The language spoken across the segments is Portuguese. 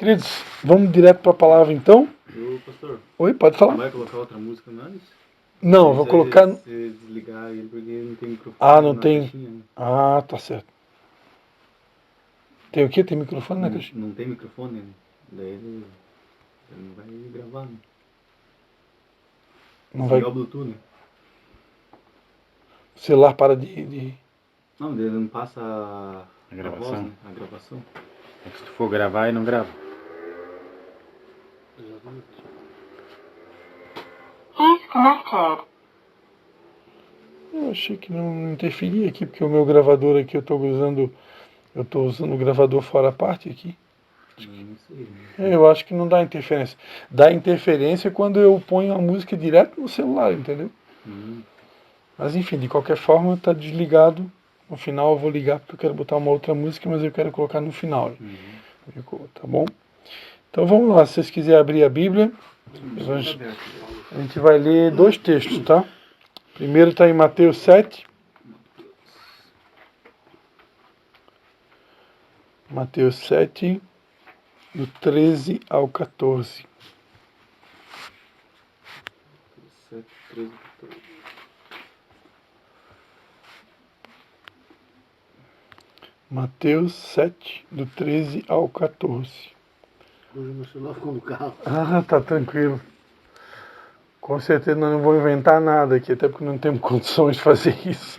Queridos, vamos direto para a palavra então? Ô, pastor. Oi, pode falar? Vai colocar outra música antes? Não, eu vou colocar... Se desligar ele porque não tem microfone. Ah, não na tem... caixinha, né? Ah, tá certo. Tem o quê? Tem microfone na caixinha? Não tem microfone, né? Daí ele não vai gravar, né? Não vai... Ligar o Bluetooth, né? O celular para de... Não, ele não passa a gravação. voz, né? A gravação. É que se tu for gravar, aí não grava. Exatamente. Eu achei que não interferia aqui, porque o meu gravador aqui eu estou usando o gravador fora a parte aqui. Não sei, né? Eu acho que não dá interferência. Dá interferência quando eu ponho a música direto no celular, entendeu? Mas enfim, de qualquer forma está desligado. No final eu vou ligar porque eu quero botar uma outra música, mas eu quero colocar no final. Tá bom? Então vamos lá, se vocês quiserem abrir a Bíblia, a gente vai ler 2 textos, tá? Primeiro está em Mateus 7. Mateus 7, do 13 ao 14. 7, 13, 14. Mateus 7, do 13 ao 14. Hoje meu celular ficou no carro. Ah, tá tranquilo. Com certeza nós não vamos inventar nada aqui, até porque não temos condições de fazer isso.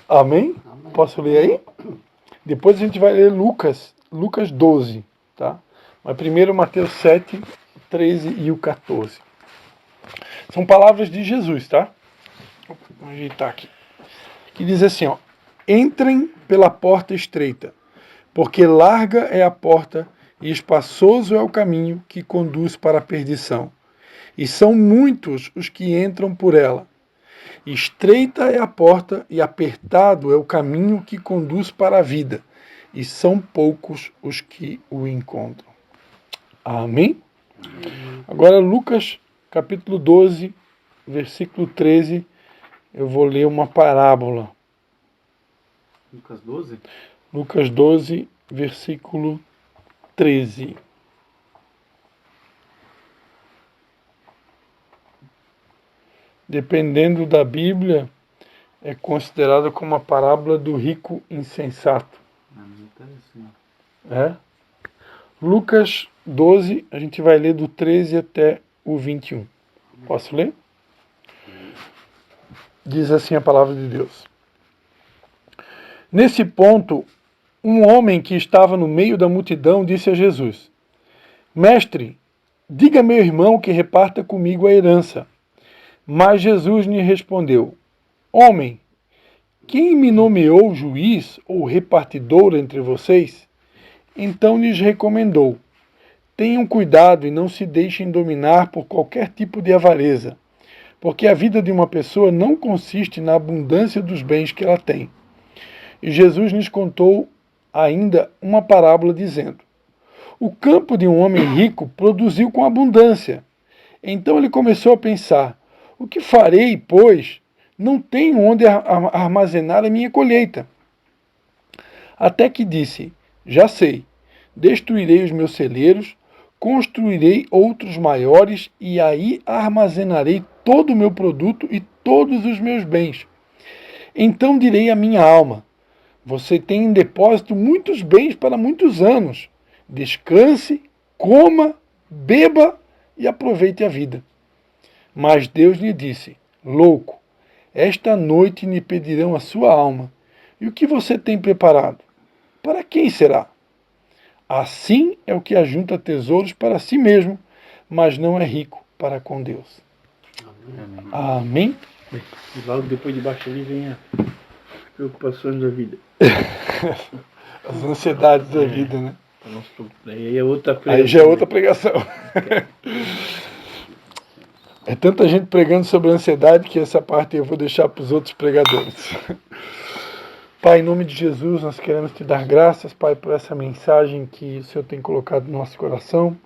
Amém? Posso ler aí? Depois a gente vai ler Lucas 12, tá? Mas primeiro Mateus 7, 13 e o 14. São palavras de Jesus, tá? Vou ajeitar aqui. Que diz assim, ó: entrem pela porta estreita, porque larga é a porta e espaçoso é o caminho que conduz para a perdição. E são muitos os que entram por ela. Estreita é a porta e apertado é o caminho que conduz para a vida. E são poucos os que o encontram. Amém? Agora Lucas capítulo 12, versículo 13, eu vou ler uma parábola. Lucas 12? Lucas 12, versículo 13. Dependendo da Bíblia, é considerada como a parábola do rico insensato. É? Lucas 12, a gente vai ler do 13 até o 21. Posso ler? Diz assim a palavra de Deus. Nesse ponto, um homem que estava no meio da multidão disse a Jesus: Mestre, diga a meu irmão que reparta comigo a herança. Mas Jesus lhe respondeu: Homem, quem me nomeou juiz ou repartidor entre vocês? Então lhes recomendou: tenham cuidado e não se deixem dominar por qualquer tipo de avareza, porque a vida de uma pessoa não consiste na abundância dos bens que ela tem. E Jesus lhes contou ainda uma parábola dizendo: o campo de um homem rico produziu com abundância. Então ele começou a pensar: o que farei, pois não tenho onde armazenar a minha colheita? Até que disse: já sei, destruirei os meus celeiros, construirei outros maiores e aí armazenarei todo o meu produto e todos os meus bens. Então direi à minha alma: você tem em depósito muitos bens para muitos anos. Descanse, coma, beba e aproveite a vida. Mas Deus lhe disse: louco, esta noite lhe pedirão a sua alma. E o que você tem preparado? Para quem será? Assim é o que ajunta tesouros para si mesmo, mas não é rico para com Deus. Amém? E logo depois de baixo ali vem as preocupações da vida. As ansiedades da vida, né? Aí é outra pregação. Aí já é outra pregação. É tanta gente pregando sobre a ansiedade que essa parte eu vou deixar para os outros pregadores. Pai, em nome de Jesus, nós queremos te dar graças, Pai, por essa mensagem que o Senhor tem colocado no nosso coração.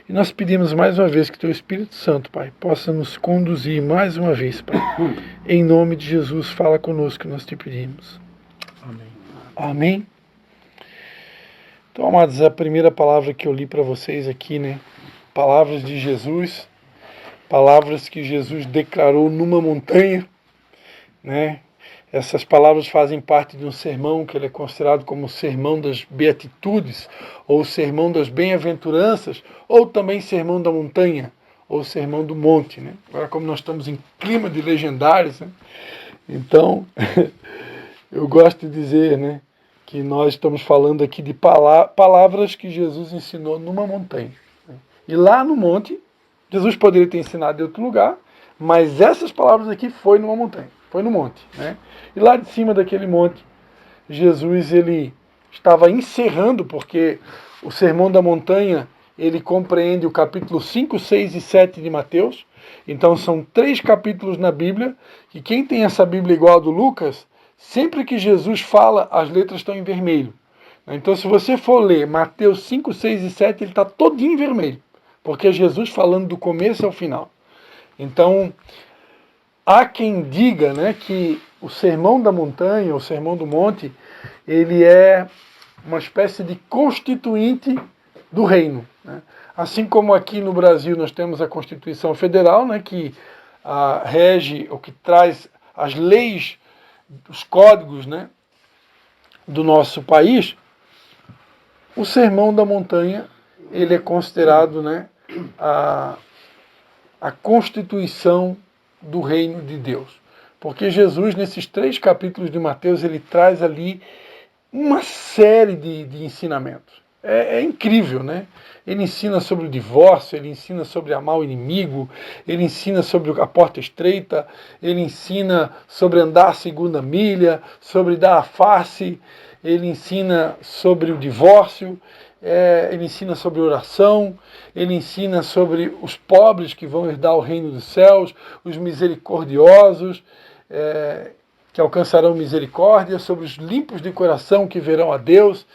E nós pedimos mais uma vez que teu Espírito Santo, Pai, possa nos conduzir mais uma vez, Pai. Em nome de Jesus, fala conosco que nós te pedimos. Amém. Amém. Então, amados, a primeira palavra que eu li para vocês aqui, né? Palavras de Jesus, palavras que Jesus declarou numa montanha, né? Essas palavras fazem parte de um sermão que ele é considerado como o sermão das beatitudes, ou o sermão das bem-aventuranças, ou também sermão da montanha, ou sermão do monte, né? Agora, como nós estamos em clima de legendários, né? Então, eu gosto de dizer, né, que nós estamos falando aqui de palavras que Jesus ensinou numa montanha. Né? E lá no monte, Jesus poderia ter ensinado em outro lugar, mas essas palavras aqui foi numa montanha, foi no monte. Né? E lá de cima daquele monte, Jesus ele estava encerrando, porque o Sermão da Montanha ele compreende o capítulo 5, 6 e 7 de Mateus. Então são 3 capítulos na Bíblia, e quem tem essa Bíblia igual a do Lucas, sempre que Jesus fala, as letras estão em vermelho. Então, se você for ler Mateus 5, 6 e 7, ele está todinho em vermelho, porque é Jesus falando do começo ao final. Então, há quem diga, né, que o Sermão da Montanha, o Sermão do Monte, ele é uma espécie de constituinte do reino. Né? Assim como aqui no Brasil nós temos a Constituição Federal, né, que rege, ou que traz as leis, os códigos, né, do nosso país, o Sermão da Montanha ele é considerado, né, a constituição do reino de Deus. Porque Jesus, nesses 3 capítulos de Mateus, ele traz ali uma série de ensinamentos. É incrível, né? Ele ensina sobre o divórcio, ele ensina sobre amar o inimigo, ele ensina sobre a porta estreita, ele ensina sobre andar a segunda milha, sobre dar a face, ele ensina sobre o divórcio, ele ensina sobre oração, ele ensina sobre os pobres que vão herdar o reino dos céus, os misericordiosos, que alcançarão misericórdia, sobre os limpos de coração que verão a Deus.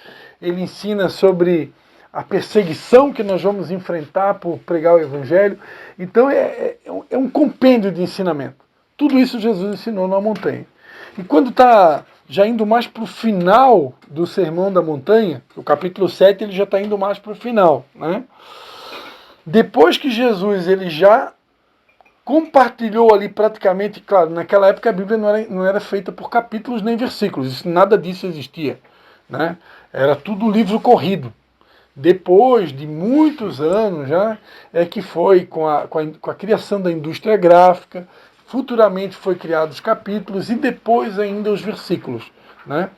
Ele ensina sobre a perseguição que nós vamos enfrentar por pregar o Evangelho. Então é um compêndio de ensinamento. Tudo isso Jesus ensinou na montanha. E quando está já indo mais para o final do Sermão da Montanha, o capítulo 7 ele já está indo mais para o final. Né? Depois que Jesus ele já compartilhou ali praticamente, claro, naquela época a Bíblia não era feita por capítulos nem versículos, nada disso existia. Né? Era tudo livro corrido. Depois de muitos anos já, é que foi com a criação da indústria gráfica, futuramente foi criados os capítulos e depois ainda os versículos. Né?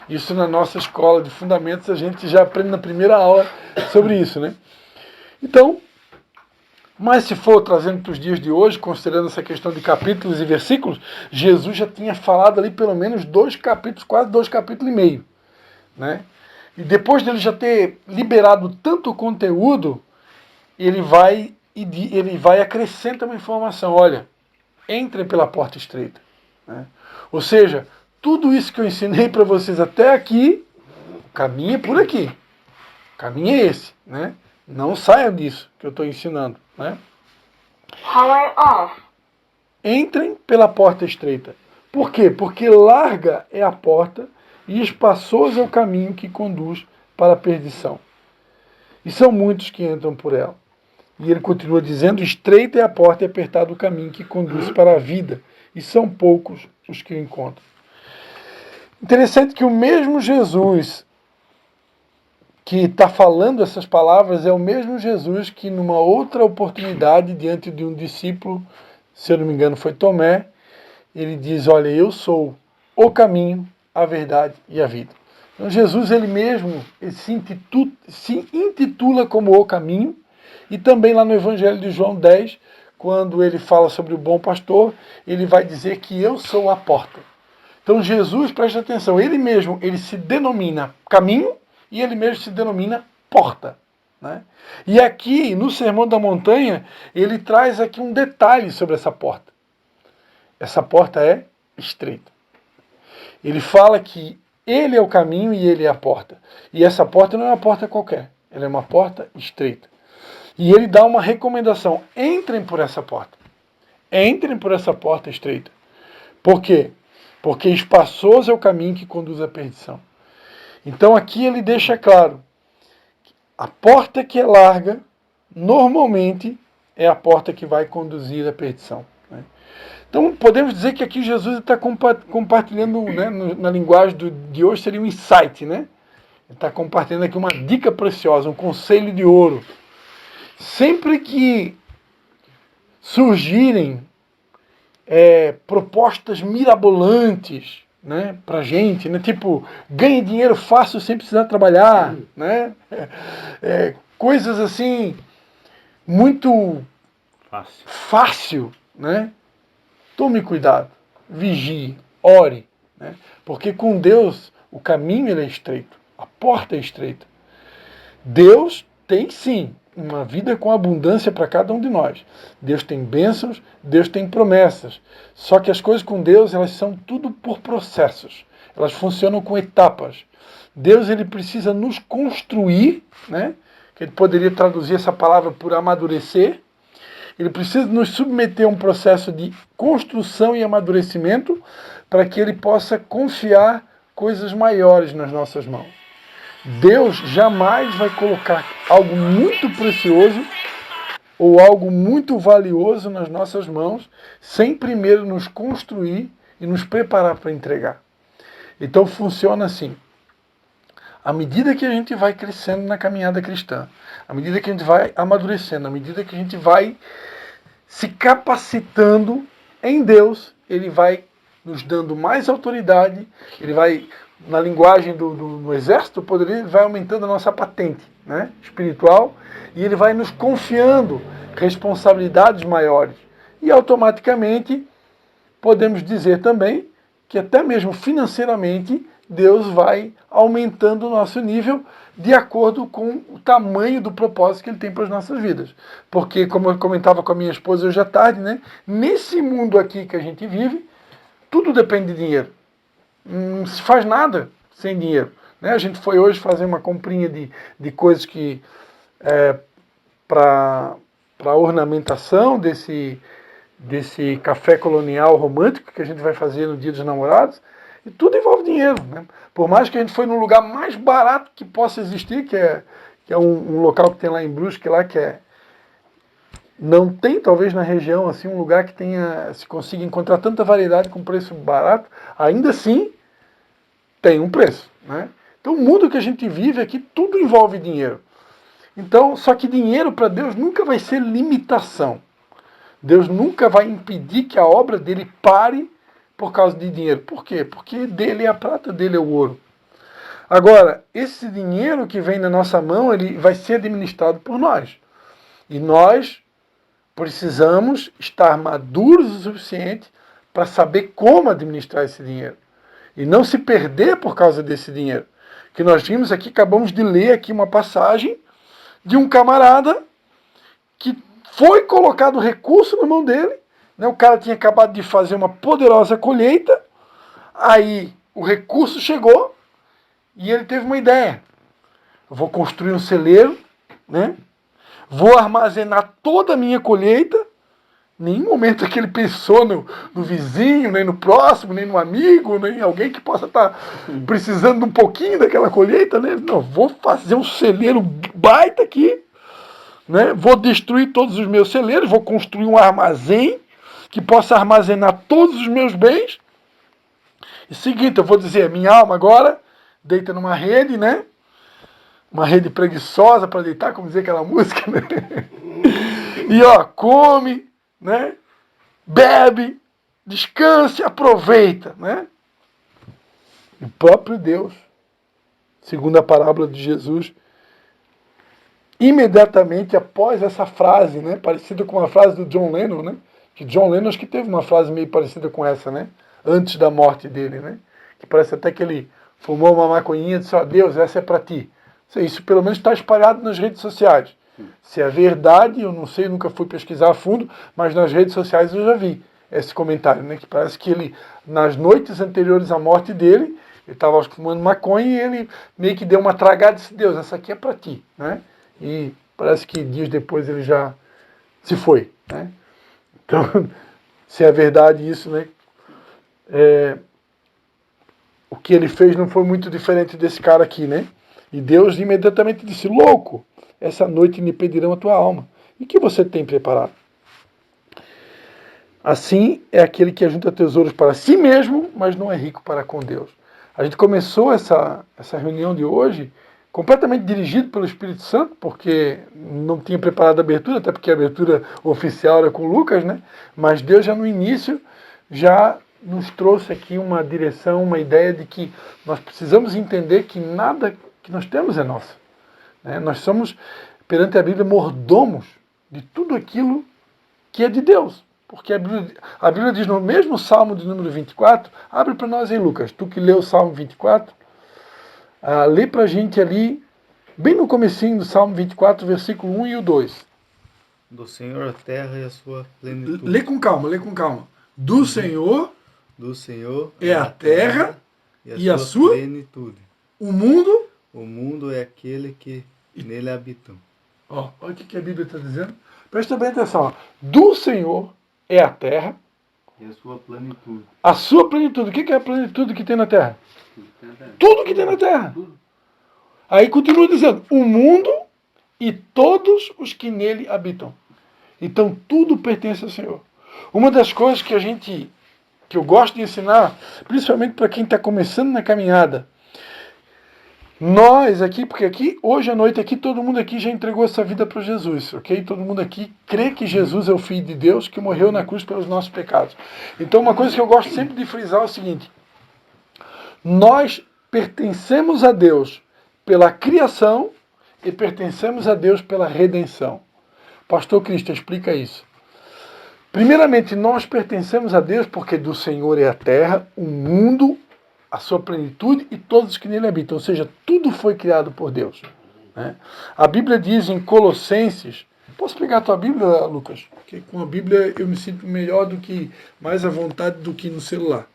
Isso na nossa escola de fundamentos a gente já aprende na primeira aula sobre isso. Né? Então, mas se for trazendo para os dias de hoje, considerando essa questão de capítulos e versículos, Jesus já tinha falado ali pelo menos 2 capítulos, quase 2 capítulos e meio. Né? E depois dele já ter liberado tanto conteúdo, ele vai acrescenta uma informação. Olha, entrem pela porta estreita. Né? Ou seja, tudo isso que eu ensinei para vocês até aqui, o caminho é por aqui. O caminho é esse. Né? Não saiam disso que eu estou ensinando. Né? Power off. Entrem pela porta estreita. Por quê? Porque larga é a porta e espaçoso é o caminho que conduz para a perdição. E são muitos que entram por ela. E ele continua dizendo, estreita é a porta e apertado o caminho que conduz para a vida. E são poucos os que o encontram. Interessante que o mesmo Jesus que está falando essas palavras é o mesmo Jesus que numa outra oportunidade, diante de um discípulo, se eu não me engano foi Tomé, ele diz, olha, eu sou o caminho, a verdade e a vida. Então Jesus ele mesmo se intitula como o caminho, e também lá no Evangelho de João 10, quando ele fala sobre o bom pastor, ele vai dizer que eu sou a porta. Então Jesus, presta atenção, ele mesmo ele se denomina caminho e ele mesmo se denomina porta. Né? E aqui, no Sermão da Montanha, ele traz aqui um detalhe sobre essa porta. Essa porta é estreita. Ele fala que ele é o caminho e ele é a porta. E essa porta não é uma porta qualquer, ela é uma porta estreita. E ele dá uma recomendação, entrem por essa porta. Entrem por essa porta estreita. Por quê? Porque espaçoso é o caminho que conduz à perdição. Então aqui ele deixa claro A porta que é larga, normalmente, é a porta que vai conduzir à perdição, né? Então, podemos dizer que aqui Jesus está compartilhando, né, na linguagem de hoje, seria um insight, né? Ele está compartilhando aqui uma dica preciosa, um conselho de ouro. Sempre que surgirem propostas mirabolantes, né, pra gente, né, tipo, ganhe dinheiro fácil sem precisar trabalhar, né, coisas assim, muito fácil, né, tome cuidado, vigie, ore, né, porque com Deus o caminho ele é estreito, a porta é estreita. Deus tem sim uma vida com abundância para cada um de nós. Deus tem bênçãos, Deus tem promessas. Só que as coisas com Deus, elas são tudo por processos. Elas funcionam com etapas. Deus ele precisa nos construir, né? Que ele poderia traduzir essa palavra por amadurecer. Ele precisa nos submeter a um processo de construção e amadurecimento para que ele possa confiar coisas maiores nas nossas mãos. Deus jamais vai colocar algo muito precioso ou algo muito valioso nas nossas mãos sem primeiro nos construir e nos preparar para entregar. Então funciona assim. À medida que a gente vai crescendo na caminhada cristã, à medida que a gente vai amadurecendo, à medida que a gente vai se capacitando em Deus, Ele vai nos dando mais autoridade, Ele vai, na linguagem do exército, ele vai aumentando a nossa patente, né, espiritual, e Ele vai nos confiando responsabilidades maiores. E automaticamente podemos dizer também que até mesmo financeiramente Deus vai aumentando o nosso nível de acordo com o tamanho do propósito que Ele tem para as nossas vidas. Porque, como eu comentava com a minha esposa hoje à tarde, né, nesse mundo aqui que a gente vive, tudo depende de dinheiro. Não se faz nada sem dinheiro, né? A gente foi hoje fazer uma comprinha de coisas que para ornamentação desse café colonial romântico que a gente vai fazer no Dia dos Namorados, e tudo envolve dinheiro, né? Por mais que a gente foi no lugar mais barato que possa existir, que é um local que tem lá em Brusque, lá que não tem talvez na região assim um lugar que se consiga encontrar tanta variedade com preço barato, ainda assim tem um preço, né? Então o mundo que a gente vive aqui, tudo envolve dinheiro. Então, só que dinheiro para Deus nunca vai ser limitação. Deus nunca vai impedir que a obra dele pare por causa de dinheiro. Por quê? Porque dele é a prata, dele é o ouro. Agora, esse dinheiro que vem na nossa mão, ele vai ser administrado por nós. E nós precisamos estar maduros o suficiente para saber como administrar esse dinheiro. E não se perder por causa desse dinheiro. Que nós vimos aqui, acabamos de ler aqui uma passagem de um camarada que foi colocado recurso na mão dele, né? O cara tinha acabado de fazer uma poderosa colheita, aí o recurso chegou e ele teve uma ideia. Eu vou construir um celeiro, né? Vou armazenar toda a minha colheita. Nenhum momento que ele pensou no vizinho, nem no próximo, nem no amigo, nem em alguém que possa estar precisando de um pouquinho daquela colheita, né? Não, vou fazer um celeiro baita aqui, né? Vou destruir todos os meus celeiros, vou construir um armazém que possa armazenar todos os meus bens. E seguinte, eu vou dizer, minha alma agora deita numa rede, né? Uma rede preguiçosa para deitar, como dizia aquela música, né? E ó, come, né? Bebe, descanse, aproveita, né? O próprio Deus, segundo a parábola de Jesus, imediatamente após essa frase, né, parecida com a frase do John Lennon, né, que John Lennon acho que teve uma frase meio parecida com essa, né, antes da morte dele, né, que parece até que ele fumou uma maconhinha e disse, ó, Deus, essa é para ti. Isso pelo menos está espalhado nas redes sociais. Se é verdade, eu não sei, nunca fui pesquisar a fundo, mas nas redes sociais eu já vi esse comentário, né, que parece que ele, nas noites anteriores à morte dele, ele estava fumando maconha e ele meio que deu uma tragada e disse, Deus, essa aqui é para ti, né? E parece que dias depois ele já se foi, né? Então, se é verdade isso, né? O que ele fez não foi muito diferente desse cara aqui, né? E Deus imediatamente disse: louco, essa noite me pedirão a tua alma. E o que você tem preparado? Assim é aquele que ajunta tesouros para si mesmo, mas não é rico para com Deus. A gente começou essa reunião de hoje completamente dirigido pelo Espírito Santo, porque não tinha preparado a abertura, até porque a abertura oficial era com Lucas, né? Mas Deus já no início já nos trouxe aqui uma direção, uma ideia de que nós precisamos entender que nada que nós temos é nosso, né? Nós somos, perante a Bíblia, mordomos de tudo aquilo que é de Deus. Porque a Bíblia diz no mesmo Salmo de número 24, abre para nós aí, Lucas, tu que leu o Salmo 24, lê para a gente ali, bem no comecinho do Salmo 24, versículo 1 e o 2. Do Senhor a terra e a sua plenitude. Lê com calma, lê com calma. Do Senhor Do Senhor é a terra e a sua plenitude. o mundo. O mundo é aquele que nele habitam. Ó, olha o que a Bíblia está dizendo. Presta bem atenção. Ó. Do Senhor é a terra. E a sua plenitude. A sua plenitude. O que é a plenitude que tem na terra? Tudo que tem na terra. Aí continua dizendo, o mundo e todos os que nele habitam. Então tudo pertence ao Senhor. Uma das coisas que eu gosto de ensinar, principalmente para quem está começando na caminhada, nós aqui, porque aqui, hoje à noite aqui, todo mundo aqui já entregou essa vida para Jesus, ok? Todo mundo aqui crê que Jesus é o Filho de Deus, que morreu na cruz pelos nossos pecados. Então uma coisa que eu gosto sempre de frisar é o seguinte, nós pertencemos a Deus pela criação e pertencemos a Deus pela redenção. Pastor Cristo, explica isso. Primeiramente, nós pertencemos a Deus porque do Senhor é a terra, o mundo, a sua plenitude e todos os que nele habitam. Ou seja, tudo foi criado por Deus, né? A Bíblia diz em Colossenses... Posso pegar a tua Bíblia, Lucas? Porque com a Bíblia eu me sinto melhor mais à vontade do que no celular.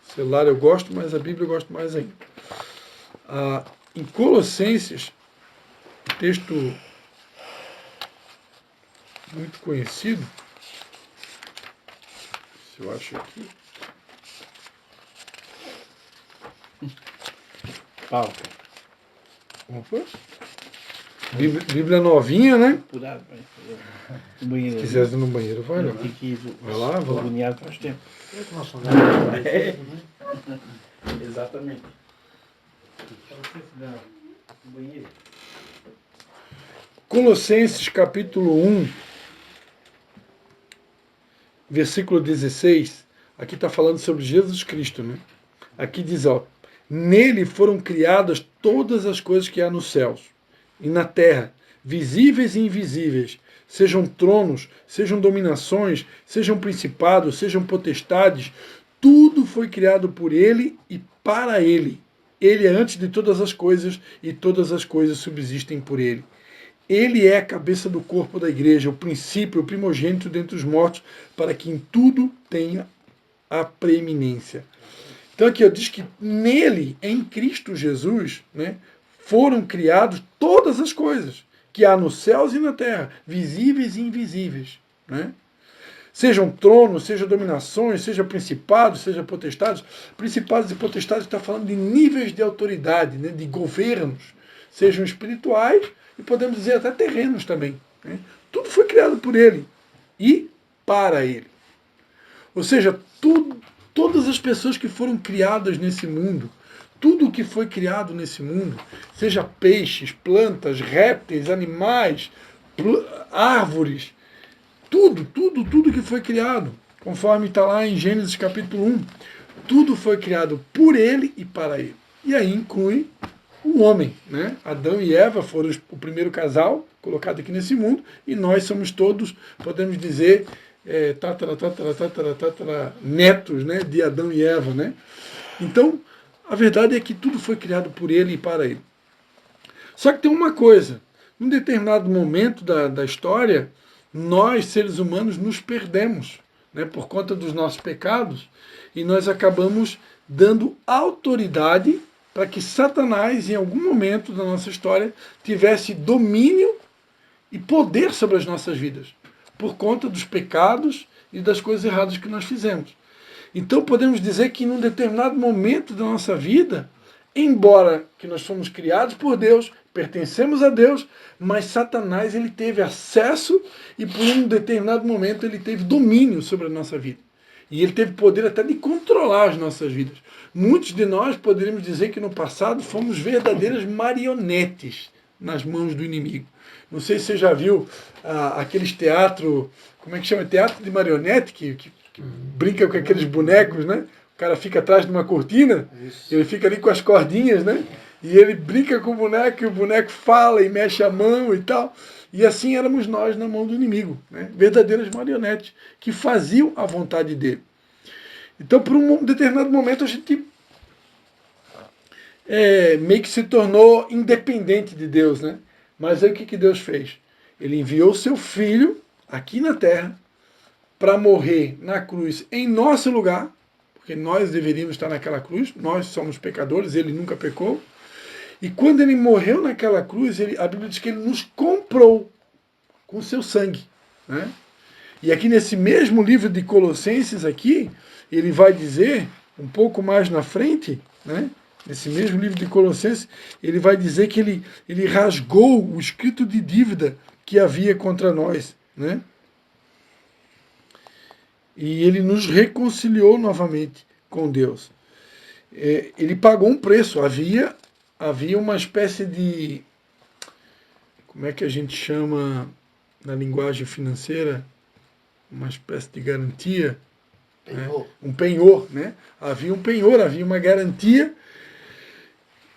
O celular eu gosto, mas a Bíblia eu gosto mais ainda. Em Colossenses, texto muito conhecido, se eu acho aqui. Paulo. Como foi? Bíblia novinha, né? Apurado, vai. No banheiro. Se quiser ir no banheiro, vai lá. Tem que ir. Vai lá, vai lá. Agoniado faz tempo. Exatamente. No banheiro. Colossenses capítulo 1, versículo 16, aqui está falando sobre Jesus Cristo, né? Aqui diz, ó, nele foram criadas todas as coisas que há nos céus e na terra, visíveis e invisíveis, sejam tronos, sejam dominações, sejam principados, sejam potestades, tudo foi criado por ele e para ele. Ele é antes de todas as coisas e todas as coisas subsistem por ele. Ele é a cabeça do corpo da igreja, o princípio, o primogênito dentre os mortos, para que em tudo tenha a preeminência. Então aqui diz que nele, em Cristo Jesus, né, foram criados todas as coisas que há nos céus e na terra, visíveis e invisíveis, né? Sejam tronos, sejam dominações, sejam principados, sejam potestades. Principados e potestades está falando de níveis de autoridade, né, de governos, sejam espirituais e podemos dizer até terrenos também, né? Tudo foi criado por ele e para ele. Ou seja, todas as pessoas que foram criadas nesse mundo, tudo que foi criado nesse mundo, seja peixes, plantas, répteis, animais, árvores, tudo que foi criado, conforme está lá em Gênesis capítulo 1, tudo foi criado por ele e para ele. E aí inclui o homem, né? Adão e Eva foram o primeiro casal colocado aqui nesse mundo, e nós somos todos, podemos dizer, netos, né, de Adão e Eva, né? Então, a verdade é que tudo foi criado por ele e para ele. Só que tem uma coisa, num determinado momento da história, nós, seres humanos, nos perdemos, né, por conta dos nossos pecados, e nós acabamos dando autoridade para que Satanás, em algum momento da nossa história, tivesse domínio e poder sobre as nossas vidas, por conta dos pecados e das coisas erradas que nós fizemos. Então podemos dizer que num determinado momento da nossa vida, embora que nós fomos criados por Deus, pertencemos a Deus, mas Satanás ele teve acesso e por um determinado momento ele teve domínio sobre a nossa vida. E ele teve poder até de controlar as nossas vidas. Muitos de nós poderíamos dizer que no passado fomos verdadeiras marionetes nas mãos do inimigo. Não sei se você já viu aqueles teatro, como é que chama? Teatro de marionete, que brinca com aqueles bonecos, né? O cara fica atrás de uma cortina, ele fica ali com as cordinhas, né? E ele brinca com o boneco, e o boneco fala e mexe a mão e tal. E assim éramos nós na mão do inimigo, né? Verdadeiras marionetes, que faziam a vontade dele. Então, por um determinado momento, a gente meio que se tornou independente de Deus, né? Mas aí o que Deus fez? Ele enviou seu filho aqui na terra para morrer na cruz em nosso lugar, porque nós deveríamos estar naquela cruz, nós somos pecadores, ele nunca pecou. E quando ele morreu naquela cruz, a Bíblia diz que ele nos comprou com seu sangue, né? E aqui nesse mesmo livro de Colossenses aqui, ele vai dizer, um pouco mais na frente, né? Nesse mesmo livro de Colossenses, ele vai dizer que ele rasgou o escrito de dívida que havia contra nós, né? E ele nos reconciliou novamente com Deus. Ele pagou um preço, havia uma espécie de, como é que a gente chama na linguagem financeira, uma espécie de garantia, penhor. Né? Um penhor, né? Havia um penhor, havia uma garantia.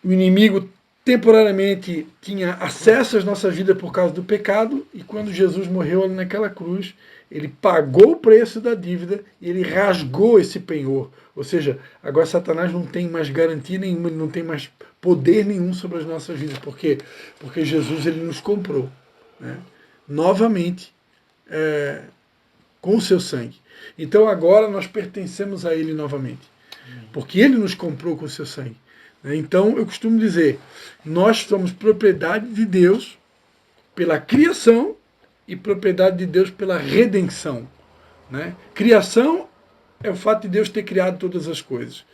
O inimigo temporariamente tinha acesso às nossas vidas por causa do pecado, e quando Jesus morreu ali naquela cruz, ele pagou o preço da dívida e ele rasgou esse penhor. Ou seja, agora Satanás não tem mais garantia nenhuma, ele não tem mais poder nenhum sobre as nossas vidas. Por quê? Porque Jesus ele nos comprou, né? Novamente, com o seu sangue. Então agora nós pertencemos a ele novamente, porque ele nos comprou com o seu sangue. Então eu costumo dizer, nós somos propriedade de Deus pela criação e propriedade de Deus pela redenção, né? Criação é o fato de Deus ter criado todas as coisas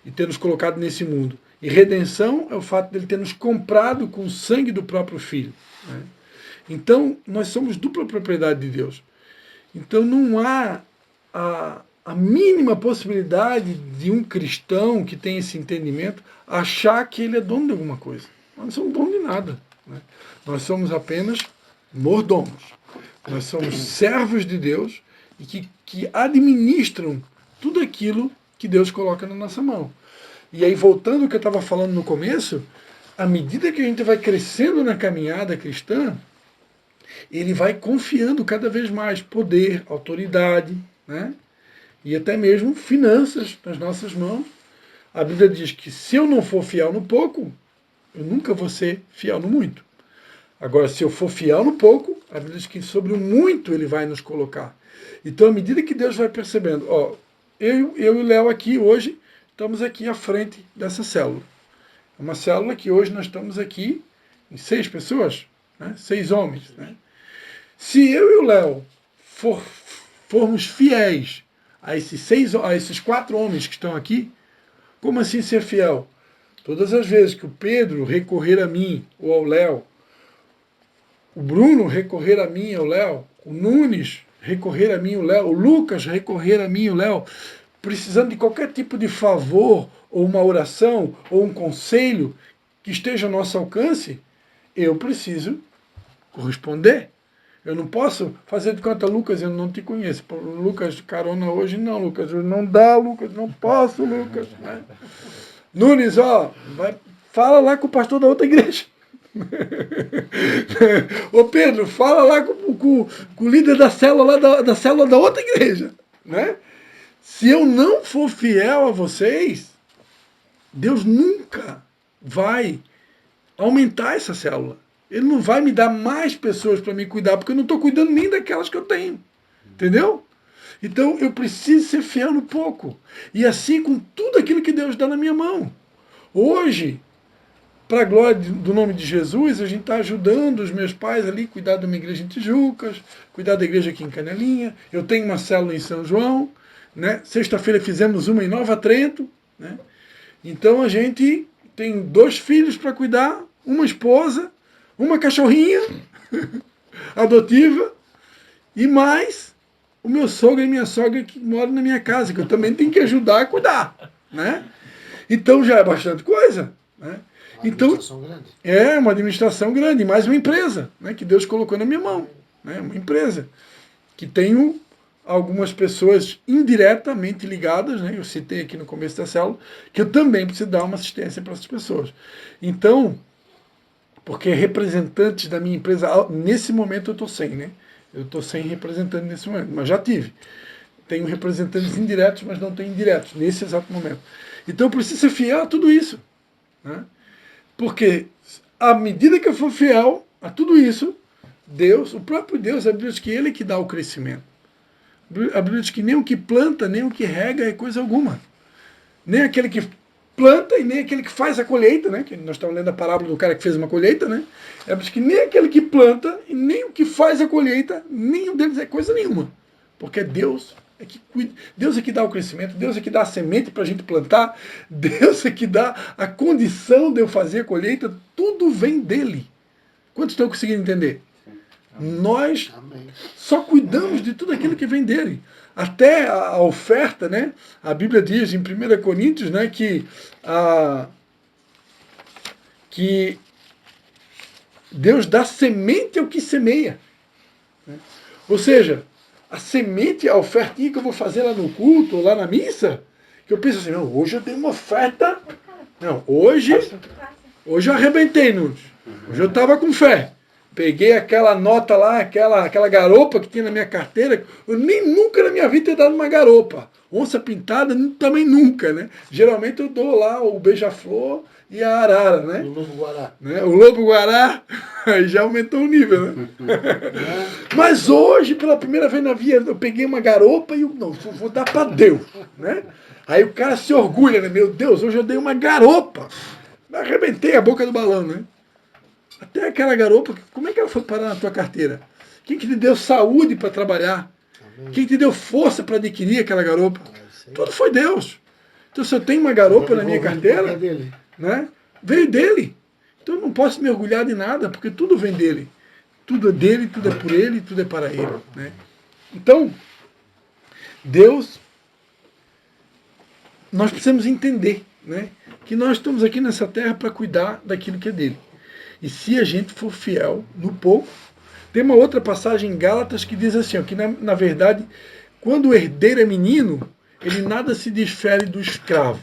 e ter nos colocado nesse mundo. E redenção é o fato de Ele ter nos comprado com o sangue do próprio Filho, né? Então nós somos dupla propriedade de Deus. Então não há a mínima possibilidade de um cristão que tem esse entendimento achar que ele é dono de alguma coisa. Nós não somos dono de nada, né? Nós somos apenas mordomos. Nós somos servos de Deus e que administram tudo aquilo que Deus coloca na nossa mão. E aí, voltando ao que eu estava falando no começo, à medida que a gente vai crescendo na caminhada cristã, ele vai confiando cada vez mais poder, autoridade, né? E até mesmo finanças nas nossas mãos. A Bíblia diz que se eu não for fiel no pouco, eu nunca vou ser fiel no muito. Agora, se eu for fiel no pouco, a Bíblia diz que sobre o muito ele vai nos colocar. Então, à medida que Deus vai percebendo, eu e o Léo aqui hoje, estamos aqui à frente dessa célula. É uma célula que hoje nós estamos aqui em 6 pessoas, né? 6 homens, né? Se eu e o Léo formos fiéis a esses 4 homens que estão aqui, como assim ser fiel? Todas as vezes que o Pedro recorrer a mim ou ao Léo, o Bruno recorrer a mim e ao Léo, o Nunes recorrer a mim e ao Léo, o Lucas recorrer a mim e ao Léo, precisando de qualquer tipo de favor, ou uma oração, ou um conselho que esteja ao nosso alcance, eu preciso corresponder. Eu não posso fazer de conta, Lucas, eu não te conheço. Pô, Lucas, carona hoje não, Lucas. Não dá, Lucas, não posso, Lucas. Né? Nunes, fala lá com o pastor da outra igreja. Ô Pedro, fala lá com o líder da célula lá da célula da outra igreja. Né? Se eu não for fiel a vocês, Deus nunca vai aumentar essa célula. Ele não vai me dar mais pessoas para me cuidar, porque eu não estou cuidando nem daquelas que eu tenho. Entendeu? Então eu preciso ser fiel no pouco. E assim com tudo aquilo que Deus dá na minha mão. Hoje, para a glória do nome de Jesus, a gente está ajudando os meus pais ali, cuidar de uma igreja em Tijucas, cuidar da igreja aqui em Canelinha. Eu tenho uma célula em São João, né? Sexta-feira fizemos uma em Nova Trento, né? Então a gente tenho 2 filhos para cuidar, uma esposa, uma cachorrinha adotiva e mais o meu sogro e minha sogra que moram na minha casa, que eu também tenho que ajudar a cuidar, né? Então já é bastante coisa, né? Então é uma administração grande, mais uma empresa, né, que Deus colocou na minha mão, né? Uma empresa que tenho algumas pessoas indiretamente ligadas, né? Eu citei aqui no começo da célula, que eu também preciso dar uma assistência para essas pessoas. Então, porque representantes da minha empresa, nesse momento eu estou sem, né? Eu estou sem representante nesse momento, mas já tive. Tenho representantes indiretos, mas não tenho indiretos, nesse exato momento. Então eu preciso ser fiel a tudo isso, né? Porque à medida que eu for fiel a tudo isso, Deus, o próprio Deus, a Bíblia diz que Ele que dá o crescimento. A Bíblia diz que nem o que planta, nem o que rega é coisa alguma. Nem aquele que planta e nem aquele que faz a colheita, né? Que nós estamos lendo a parábola do cara que fez uma colheita, né? É que nem aquele que planta e nem o que faz a colheita, nenhum deles é coisa nenhuma. Porque Deus é que cuida, Deus é que dá o crescimento, Deus é que dá a semente para a gente plantar, Deus é que dá a condição de eu fazer a colheita, tudo vem dele. Quantos estão conseguindo entender? Nós só cuidamos de tudo aquilo que vem dele. Até a oferta, né? A Bíblia diz em 1 Coríntios, né, que Deus dá semente ao que semeia. Ou seja, a semente, a ofertinha que eu vou fazer lá no culto, ou lá na missa, que eu penso assim, não, hoje eu dei uma oferta. Não, hoje eu arrebentei, Nunes. Hoje eu estava com fé. Peguei aquela nota lá, aquela garopa que tinha na minha carteira. Eu nem nunca na minha vida ter dado uma garopa. Onça pintada, também nunca, né? Geralmente eu dou lá o beija-flor e a arara, né? O lobo-guará. Né? O lobo-guará, aí já aumentou o nível, né? Mas hoje, pela primeira vez na vida, eu peguei uma garopa e eu, não, vou dar para Deus, né? Aí o cara se orgulha, né? Meu Deus, hoje eu dei uma garopa. Arrebentei a boca do balão, né? Até aquela garopa, como é que ela foi parar na tua carteira? Quem que te deu saúde para trabalhar? Quem te deu força para adquirir aquela garopa? Tudo foi Deus. Então se eu tenho uma garopa na minha carteira, né, veio dele. Então eu não posso me orgulhar de nada, porque tudo vem dele. Tudo é dele, tudo é por ele, tudo é para ele, né? Então, Deus, nós precisamos entender, né, que nós estamos aqui nessa terra para cuidar daquilo que é dele. E se a gente for fiel no pouco, tem uma outra passagem em Gálatas que diz assim, ó, que na verdade, quando o herdeiro é menino, ele nada se difere do escravo,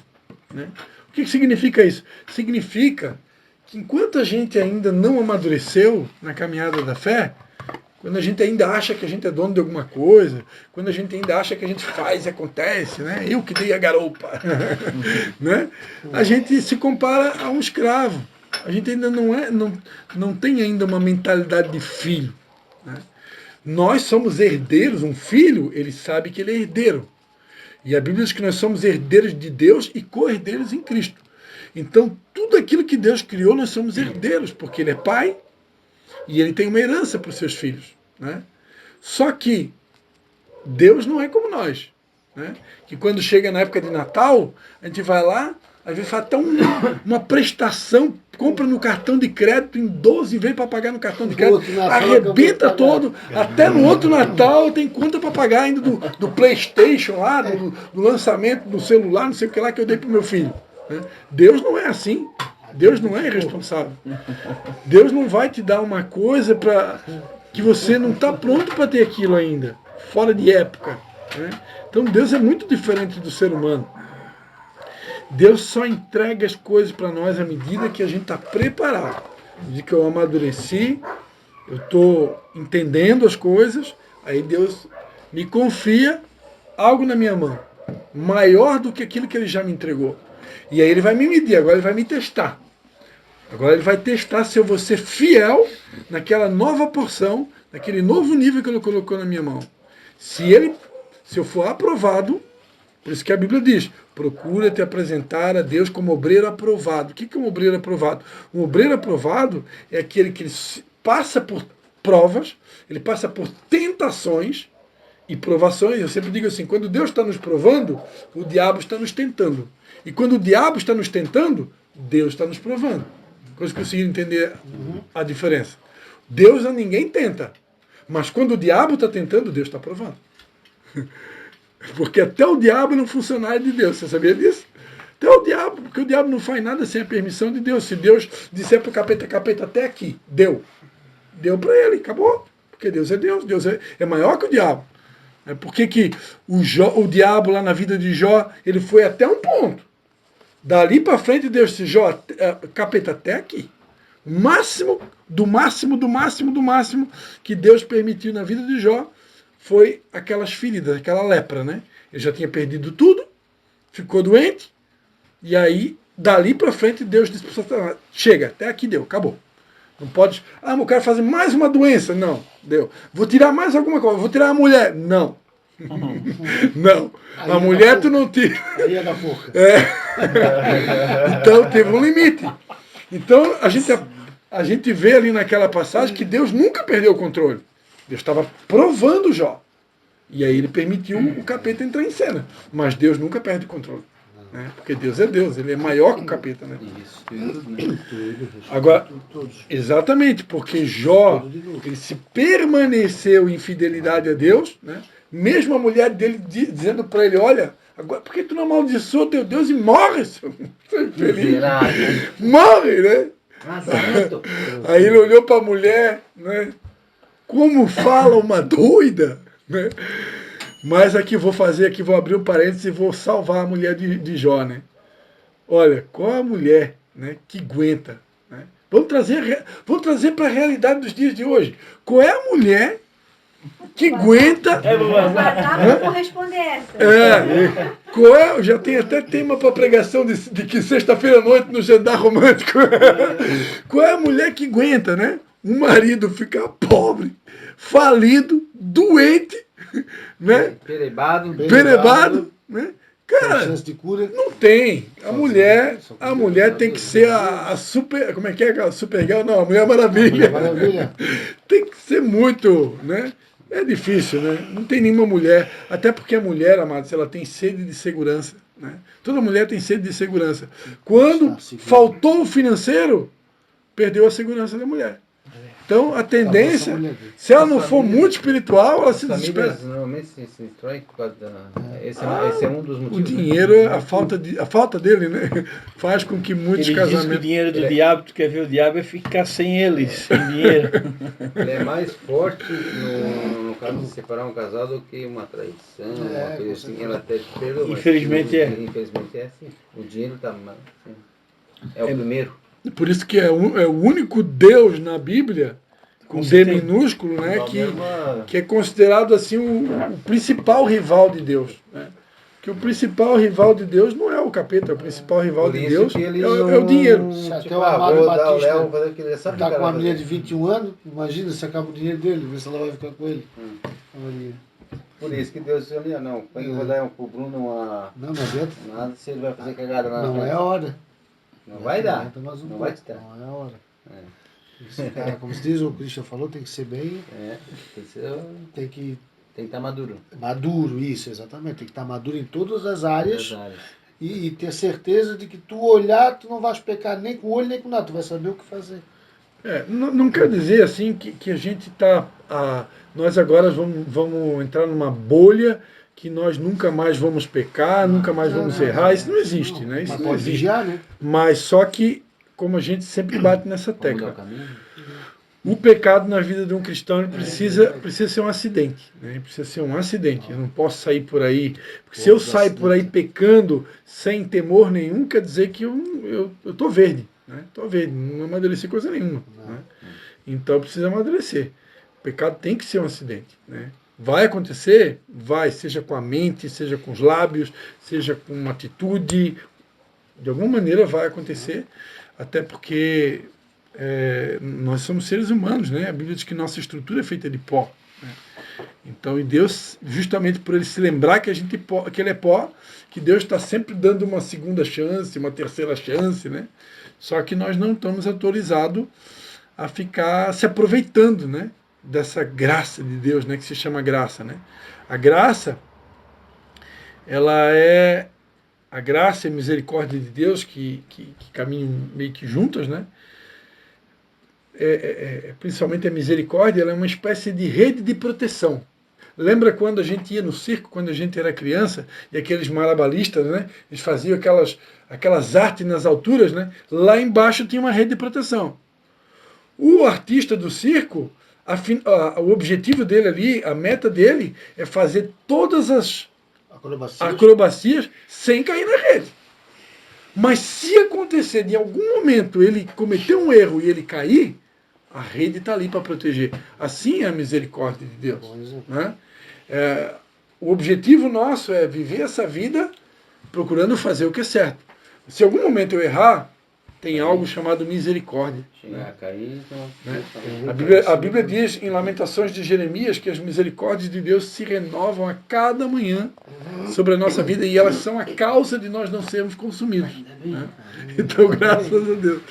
né? O que significa isso? Significa que enquanto a gente ainda não amadureceu na caminhada da fé, quando a gente ainda acha que a gente é dono de alguma coisa, quando a gente ainda acha que a gente faz e acontece, né? Eu que dei a garopa, né? A gente se compara a um escravo. A gente ainda não tem ainda uma mentalidade de filho, né? Nós somos herdeiros, um filho, ele sabe que ele é herdeiro. E a Bíblia diz que nós somos herdeiros de Deus e co-herdeiros em Cristo. Então, tudo aquilo que Deus criou, nós somos herdeiros, porque ele é pai e ele tem uma herança para os seus filhos, né? Só que Deus não é como nós, né? Que quando chega na época de Natal, a gente vai lá, às vezes faz até uma prestação, compra no cartão de crédito em 12 vezes para pagar no cartão de crédito, arrebenta todo, até no outro Natal tem conta para pagar ainda do PlayStation lá, do lançamento do celular, não sei o que lá que eu dei para o meu filho, né? Deus não é assim, Deus não é irresponsável. Deus não vai te dar uma coisa para que você não está pronto para ter aquilo ainda, fora de época, né? Então Deus é muito diferente do ser humano. Deus só entrega as coisas para nós à medida que a gente está preparado. De que eu amadureci, eu estou entendendo as coisas, aí Deus me confia algo na minha mão, maior do que aquilo que Ele já me entregou. E aí Ele vai me medir, agora Ele vai me testar. Agora Ele vai testar se eu vou ser fiel naquela nova porção, naquele novo nível que Ele colocou na minha mão. Se eu for aprovado, por isso que a Bíblia diz, procura te apresentar a Deus como obreiro aprovado. O que é um obreiro aprovado? Um obreiro aprovado é aquele que ele passa por provas, ele passa por tentações e provações. Eu sempre digo assim, quando Deus está nos provando, o diabo está nos tentando. E quando o diabo está nos tentando, Deus está nos provando. Vocês conseguiram entender a diferença? Deus a ninguém tenta. Mas quando o diabo está tentando, Deus está provando. Porque até o diabo não funcionário de Deus. Você sabia disso? Até o diabo, porque o diabo não faz nada sem a permissão de Deus. Se Deus disser para o capeta até aqui, deu. Deu para ele, acabou. Porque Deus é Deus. Deus é maior que o diabo. Por que o diabo lá na vida de Jó, ele foi até um ponto. Dali para frente, Deus disse, Jó, capeta até aqui. Máximo que Deus permitiu na vida de Jó foi aquelas feridas, aquela lepra, né? Ele já tinha perdido tudo, ficou doente, e aí, dali para frente, Deus disse para Satanás, chega, até aqui deu, acabou. Não pode, eu quero fazer mais uma doença. Não, deu. Vou tirar mais alguma coisa, vou tirar a mulher. Não. Não. Aí a mulher tu não tira. Aí é da boca. Então teve um limite. Então a gente vê ali naquela passagem que Deus nunca perdeu o controle. Deus estava provando Jó. E aí ele permitiu o capeta entrar em cena. Mas Deus nunca perde o controle. Né? Porque Deus é Deus, ele é maior que o capeta. Né? Isso, tudo, né? Agora, exatamente, porque Jó, ele se permaneceu em fidelidade a Deus, né? Mesmo a mulher dele dizendo para ele, olha, agora por que tu não amaldiçoa teu Deus e morre, seu infeliz? Morre, né? Aí ele olhou para a mulher, né? Como fala uma doida, né? Mas aqui vou abrir um parênteses e vou salvar a mulher de Jó, né? Olha, qual a mulher, né, que aguenta, né? Vamos trazer para a realidade dos dias de hoje. Qual é a mulher que aguenta... Eu vou responder essa. Já tem até tema para pregação de que sexta-feira à noite no jantar romântico. Qual é a mulher que aguenta, né? Um marido ficar pobre, falido, doente, né? Perebado, né? Cara, chance de cura. Não tem. A mulher tem que ser a super... Como é que é aquela Supergirl? Não, a Mulher Maravilha. Tem que ser muito, né? É difícil, né? Não tem nenhuma mulher. Até porque a mulher, amados, ela tem sede de segurança. Né? Toda mulher tem sede de segurança. Quando faltou o financeiro, perdeu a segurança da mulher. Então, a tendência, se ela não for muito espiritual, ela se desespera. Normalmente se destrói por causa esse é um dos motivos. O dinheiro, a falta dele, né? Faz com que muitos Ele diz que casamentos... o dinheiro do diabo, tu quer ver o diabo, é ficar sem eles, sem dinheiro. Ele é mais forte no caso de separar um casal do que uma traição, uma coisa assim. Ela até perdoa, Infelizmente é. Infelizmente é assim. O dinheiro está assim, é o primeiro. Por isso que é o único Deus na Bíblia, com D minúsculo, né, que é considerado assim o principal rival de Deus. Né? Que o principal rival de Deus não é o capeta, o principal rival de Deus é o dinheiro. Se até o Amado Batista Está está com uma mulher de 21 anos, imagina se acaba o dinheiro dele, vê se ela vai ficar com ele. Por isso que Deus disse, não, eu vou dar pro Bruno não adianta. nada se ele vai fazer cagada na Não é a hora. Não vai dar. Não vai te dar. Não é a hora. Como se diz, o Christian falou, tem que ser bem... Tem que estar maduro. Maduro, isso, exatamente. Tem que estar maduro em todas as áreas. E ter certeza de que tu olhar, tu não vais pecar nem com o olho nem com nada. Tu vai saber o que fazer. Não quer dizer assim que a gente está... nós agora vamos entrar numa bolha que nós nunca mais vamos pecar, nunca mais vamos errar. Isso não existe, né? Isso Mas não pode existe. vigiar, né? Mas só que, como a gente sempre bate nessa tecla, o pecado na vida de um cristão ele precisa ser um acidente. Né? Ele precisa ser um acidente. Eu não posso sair por aí. Porque se eu sair por aí pecando sem temor nenhum, quer dizer que eu estou verde. Estou verde, não amadureci coisa nenhuma. Né? Então precisa amadurecer. O pecado tem que ser um acidente. Né? Vai acontecer? Vai, seja com a mente, seja com os lábios, seja com uma atitude, de alguma maneira vai acontecer, até porque nós somos seres humanos, né? A Bíblia diz que nossa estrutura é feita de pó. Né? Então, e Deus, justamente por ele se lembrar que que ele é pó, que Deus está sempre dando uma segunda chance, uma terceira chance, né? Só que nós não estamos autorizados a ficar se aproveitando, né? Dessa graça de Deus, né, que se chama graça, né? A graça a graça e a misericórdia de Deus que caminham meio que juntas, né? Principalmente a misericórdia, ela é uma espécie de rede de proteção. Lembra quando a gente ia no circo, quando a gente era criança, e aqueles malabaristas, né? Eles faziam aquelas artes nas alturas, né? Lá embaixo tinha uma rede de proteção. O artista do circo, o objetivo dele ali, a meta dele, é fazer todas as acrobacias sem cair na rede. Mas se acontecer de algum momento ele cometer um erro e ele cair, a rede está ali para proteger. Assim é a misericórdia de Deus. Né? O objetivo nosso é viver essa vida procurando fazer o que é certo. Se em algum momento eu errar, tem algo chamado misericórdia. Chegar a cair, então... Né? A Bíblia diz em Lamentações de Jeremias que as misericórdias de Deus se renovam a cada manhã sobre a nossa vida e elas são a causa de nós não sermos consumidos. Né? Então, graças a Deus.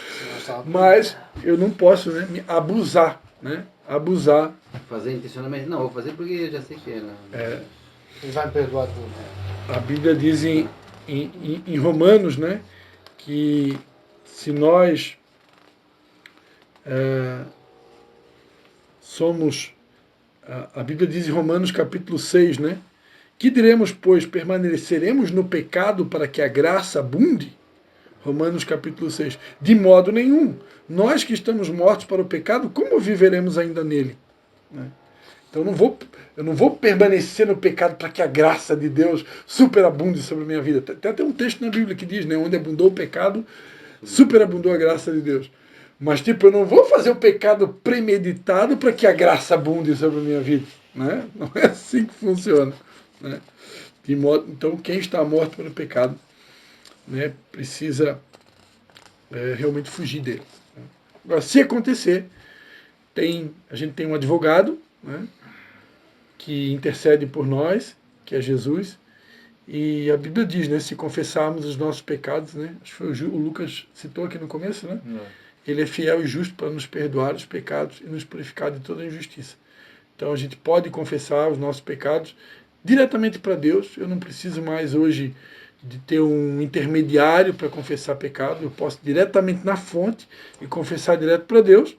Mas eu não posso, né, me abusar. Né? Abusar. Fazer intencionalmente. Não, vou fazer porque eu já sei que é. Ele vai me perdoar tudo. A Bíblia diz em Romanos, né, que se nós somos... A Bíblia diz em Romanos capítulo 6, né? Que diremos, pois, permaneceremos no pecado para que a graça abunde? Romanos capítulo 6. De modo nenhum. Nós que estamos mortos para o pecado, como viveremos ainda nele? Né? Então eu não vou permanecer no pecado para que a graça de Deus superabunde sobre a minha vida. Tem até um texto na Bíblia que diz, né? Onde abundou o pecado, superabundou a graça de Deus. Mas, eu não vou fazer o pecado premeditado para que a graça abunde sobre a minha vida. Né? Não é assim que funciona. Né? Então, quem está morto pelo pecado, né, precisa realmente fugir dele. Né? Agora, se acontecer, a gente tem um advogado, né, que intercede por nós, que é Jesus, e a Bíblia diz, né, se confessarmos os nossos pecados, né, acho que foi o Lucas citou aqui no começo, né? Não. Ele é fiel e justo para nos perdoar os pecados e nos purificar de toda injustiça. Então a gente pode confessar os nossos pecados diretamente para Deus. Eu não preciso mais hoje de ter um intermediário para confessar pecado. Eu posso diretamente na fonte e confessar direto para Deus.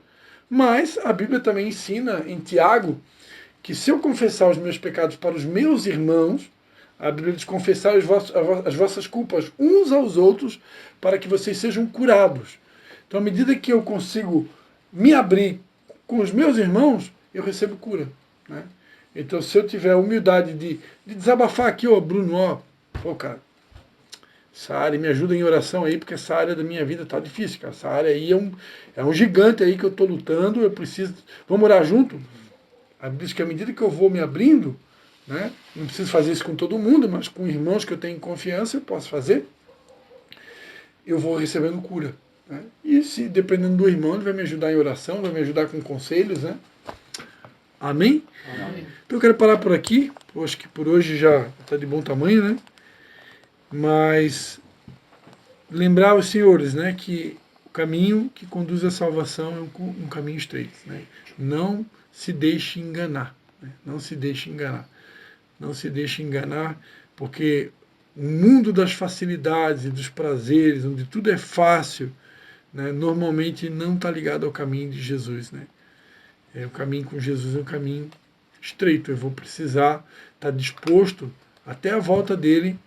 Mas a Bíblia também ensina em Tiago que se eu confessar os meus pecados para os meus irmãos, a Bíblia diz confessar as vossas culpas uns aos outros para que vocês sejam curados. Então, à medida que eu consigo me abrir com os meus irmãos, eu recebo cura. Né? Então, se eu tiver a humildade de desabafar aqui, Bruno, cara, essa área me ajuda em oração aí, porque essa área da minha vida está difícil, cara. Essa área aí é um gigante aí que eu estou lutando, eu preciso... Vamos orar junto? A Bíblia diz que à medida que eu vou me abrindo, né, não preciso fazer isso com todo mundo, mas com irmãos que eu tenho confiança, eu posso fazer, eu vou recebendo cura. Né? E se dependendo do irmão, ele vai me ajudar em oração, vai me ajudar com conselhos, né? Amém? Amém. Então eu quero parar por aqui, acho que por hoje já está de bom tamanho, né? Mas lembrar os senhores, né, que o caminho que conduz à salvação é um caminho estreito. Né? Não se deixe enganar. Né? Não se deixe enganar. Não se deixe enganar, porque o mundo das facilidades e dos prazeres, onde tudo é fácil, né, normalmente não está ligado ao caminho de Jesus. Né? O caminho com Jesus é um caminho estreito. Eu vou precisar estar disposto, até a volta dele,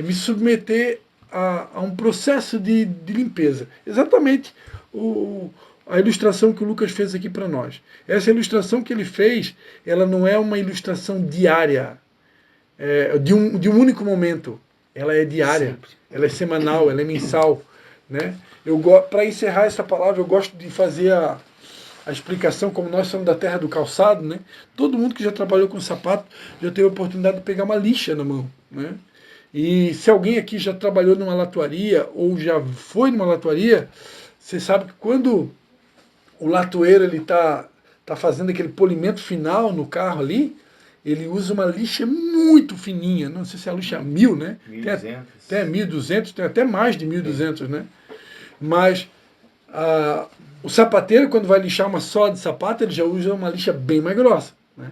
me submeter a um processo de limpeza. Exatamente a ilustração que o Lucas fez aqui para nós. Essa ilustração que ele fez, ela não é uma ilustração diária, de um único momento. Ela é diária, sempre. Ela é semanal, ela é mensal. Né? Para encerrar essa palavra, eu gosto de fazer a explicação, como nós somos da terra do calçado, né? Todo mundo que já trabalhou com sapato já teve a oportunidade de pegar uma lixa na mão. Né? E se alguém aqui já trabalhou numa latoaria ou já foi numa latoaria, você sabe que quando o latoeiro está fazendo aquele polimento final no carro ali, ele usa uma lixa muito fininha, não sei se é a lixa 1000, né? 1.200. Tem 1.200, tem até mais de 1.200, né? Mas o sapateiro, quando vai lixar uma sola de sapato, ele já usa uma lixa bem mais grossa. Né?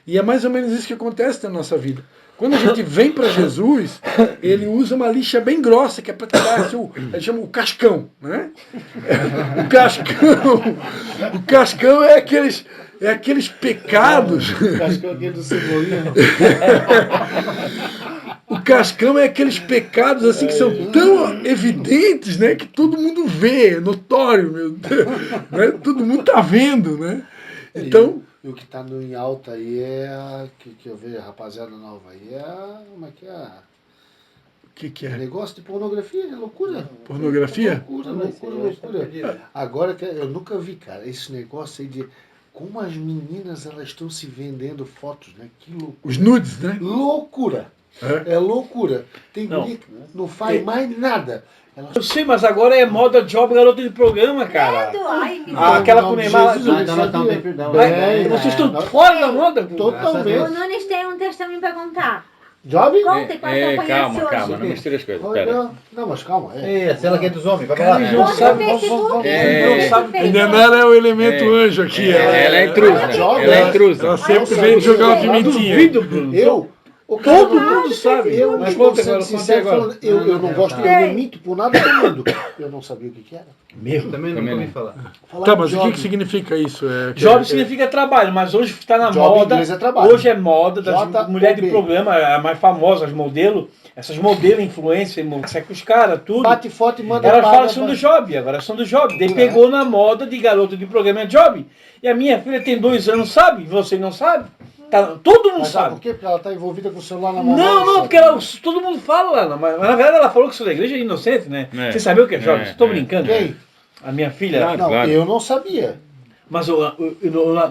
E é mais ou menos isso que acontece na nossa vida. Quando a gente vem para Jesus, ele usa uma lixa bem grossa, que é para tirar assim, ele chama o cascão, né? O cascão é aqueles pecados. Cascão aqui do Cebolinha. O cascão é aqueles pecados assim que são tão evidentes, né? Que todo mundo vê, é notório, meu Deus, né? Todo mundo tá vendo, né? Então... E o que está em alta aí é que eu vejo a rapaziada nova aí como é que é? O que é? Negócio de pornografia, é loucura. Pornografia? Loucura. Agora que eu nunca vi, cara, esse negócio aí de como as meninas elas estão se vendendo fotos, né? Que loucura. Os nudes, né? Loucura. É loucura. Tem bonito, não faz mais nada. Eu sei, mas agora é moda job garoto de programa, cara. Ai, Aquela com o Neymar. Vocês estão fora da moda? Totalmente. O Nunes tem um testemunho pra contar. Job? Conta quando você conhece hoje. Calma, não mistura as coisas, pera. Não, mas calma. Essa ela que é dos homens, vai Cara, lá. não Conta sabe, no Facebook. não sabe. Ainda não era o elemento anjo aqui. Ela é intrusa, ela é intrusa. Ela sempre vem jogar uma pimentinha. Duvido, Bruno. Todo mundo sabe. Eu, Mas estou conta sendo agora, sincero, conta agora. falando, eu não gosto, eu não minto por nada do mundo. Eu não sabia o que era. Meu. Também não ouvi falar. Tá, mas o que significa isso? Job significa trabalho, mas hoje está na Job em moda. inglês é trabalho. Hoje é moda das J-O-B. mulheres de programa, a mais famosa, as modelos. Essas modelos, influência, sai com os caras, tudo. Bate foto e manda Elas paga, falam são do job, agora são do job. Daí pegou na moda de garoto de programa job. E a minha filha tem 2 anos, sabe? Você não sabe? Todo mundo Mas sabe sabe. por quê? Porque ela está envolvida com o celular na mão. Não, porque todo mundo fala lá. Mas na verdade ela falou que sou da igreja é inocente, né? Você sabia o que é job? Estou brincando. Quem? A minha filha. Não, eu não sabia. Mas eu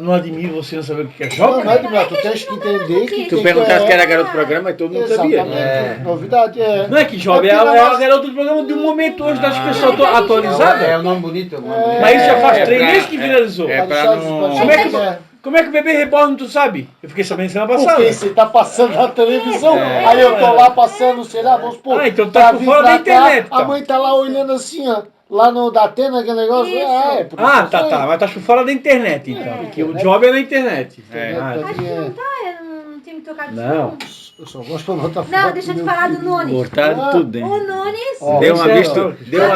não admiro você não saber o que é job. Não, Edmar, tu tens que entender que Tu perguntaste que era garoto do programa, mas todo mundo sabia. Exatamente. Novidade é. Não é que job é a garota do programa de um momento hoje das pessoas atualizadas. É o nome bonito, é o nome bonito. Mas isso já faz É 3 pra- meses que viralizou. É pra não... Como é que o bebê reborn tu sabe? Eu fiquei sabendo semana passada. Porque você tá passando na televisão, aí eu tô lá passando, sei lá, vamos supor. Então tá pra por vir fora pra da internet, cá, tá. A mãe tá lá olhando assim, ó. Lá no da Atena, aquele negócio. Isso. Tá. Mas tá por fora da internet, então. Porque o job é na internet. Acho que não tá, eu não tinha me tocado nisso, Não. Eu só gosto pra botar foto. Não, deixa eu te falar do Nunes. Cortaram tudo, hein? O Nunes. Ó, Deu uma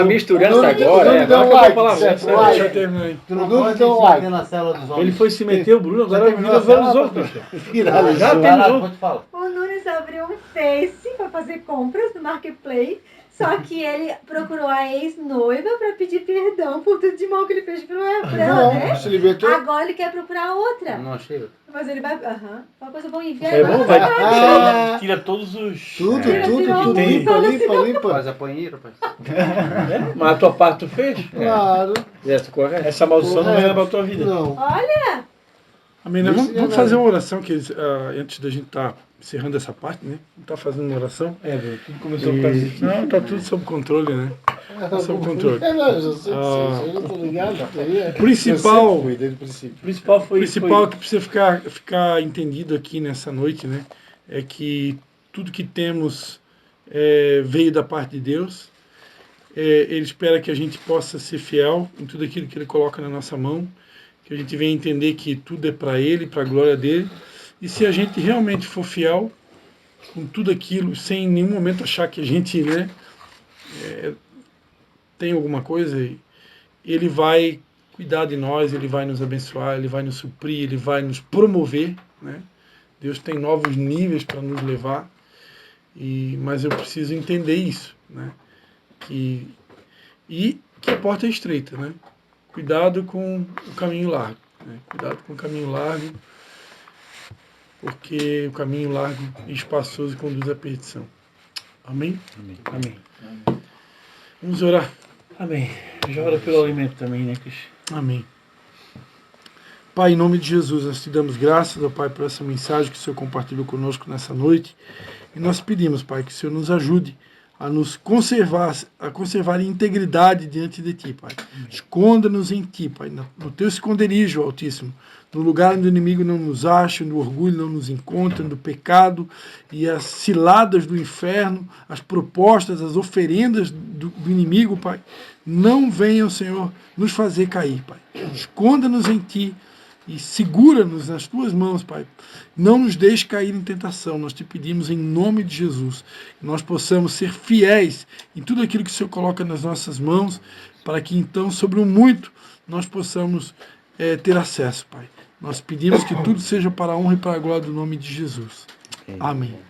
misturança Nunes agora. deu um acabou a like, palavra. certo? Deixa eu Like. terminar aí. Tu não deu um like. na célula dos Ele foi se meter, o Bruno, agora terminou a viralizou. Viralizou. Já terminou. O Nunes abriu um Face para fazer compras no Marketplace. Só que ele procurou a ex-noiva para pedir perdão por tudo de mal que ele fez pra ela, né? Não, se libertou. Agora ele quer procurar outra. Não achei. Mas ele vai. Uma coisa boa e É bom, vai. Ah. Tira todos os. Tudo. Tem. Limpa. Faz a banheira, rapaz. Mas a tua parte tu fez? Claro. Essa maldição não vai levar a tua vida. Não. Olha! Amém, né? Vamos fazer uma oração que antes da gente estar encerrando essa parte, né? Tá fazendo uma oração. Bruno, tudo começou por causa disso. Não, tá tudo sob controle, né? Tá sob controle. Não, eu sei eu não tô ligado. Principal- Eu sempre fui desde o princípio. O principal O foi principal que precisa ficar entendido aqui nessa noite, né? É que tudo que temos veio da parte de Deus. Ele espera que a gente possa ser fiel em tudo aquilo que Ele coloca na nossa mão, que a gente venha entender que tudo é para Ele, para a glória dele. E se a gente realmente for fiel com tudo aquilo, sem em nenhum momento achar que a gente, né, tem alguma coisa, Ele vai cuidar de nós, Ele vai nos abençoar, Ele vai nos suprir, Ele vai nos promover, né? Deus tem novos níveis para nos levar, mas eu preciso entender isso, né? E que a porta é estreita, né? Cuidado com o caminho largo, né? Cuidado com o caminho largo, porque o caminho largo e espaçoso conduz à perdição. Amém? Amém. Vamos orar. Amém. Já ora pelo alimento também, né, Cristian? Amém. Pai, em nome de Jesus, nós te damos graças, ó Pai, por essa mensagem que o Senhor compartilhou conosco nessa noite. E nós pedimos, Pai, que o Senhor nos ajude a nos conservar, a conservar a integridade diante de Ti, Pai. Esconda-nos em Ti, Pai, no Teu esconderijo, Altíssimo, no lugar onde o inimigo não nos acha, onde o orgulho não nos encontra, do pecado e as ciladas do inferno, as propostas, as oferendas do inimigo, Pai, não venham, Senhor, nos fazer cair, Pai. Esconda-nos em Ti, e segura-nos nas tuas mãos, Pai. Não nos deixe cair em tentação. Nós te pedimos em nome de Jesus que nós possamos ser fiéis em tudo aquilo que o Senhor coloca nas nossas mãos, para que então, sobre o muito, nós possamos ter acesso, Pai. Nós pedimos que tudo seja para a honra e para a glória do nome de Jesus. Amém.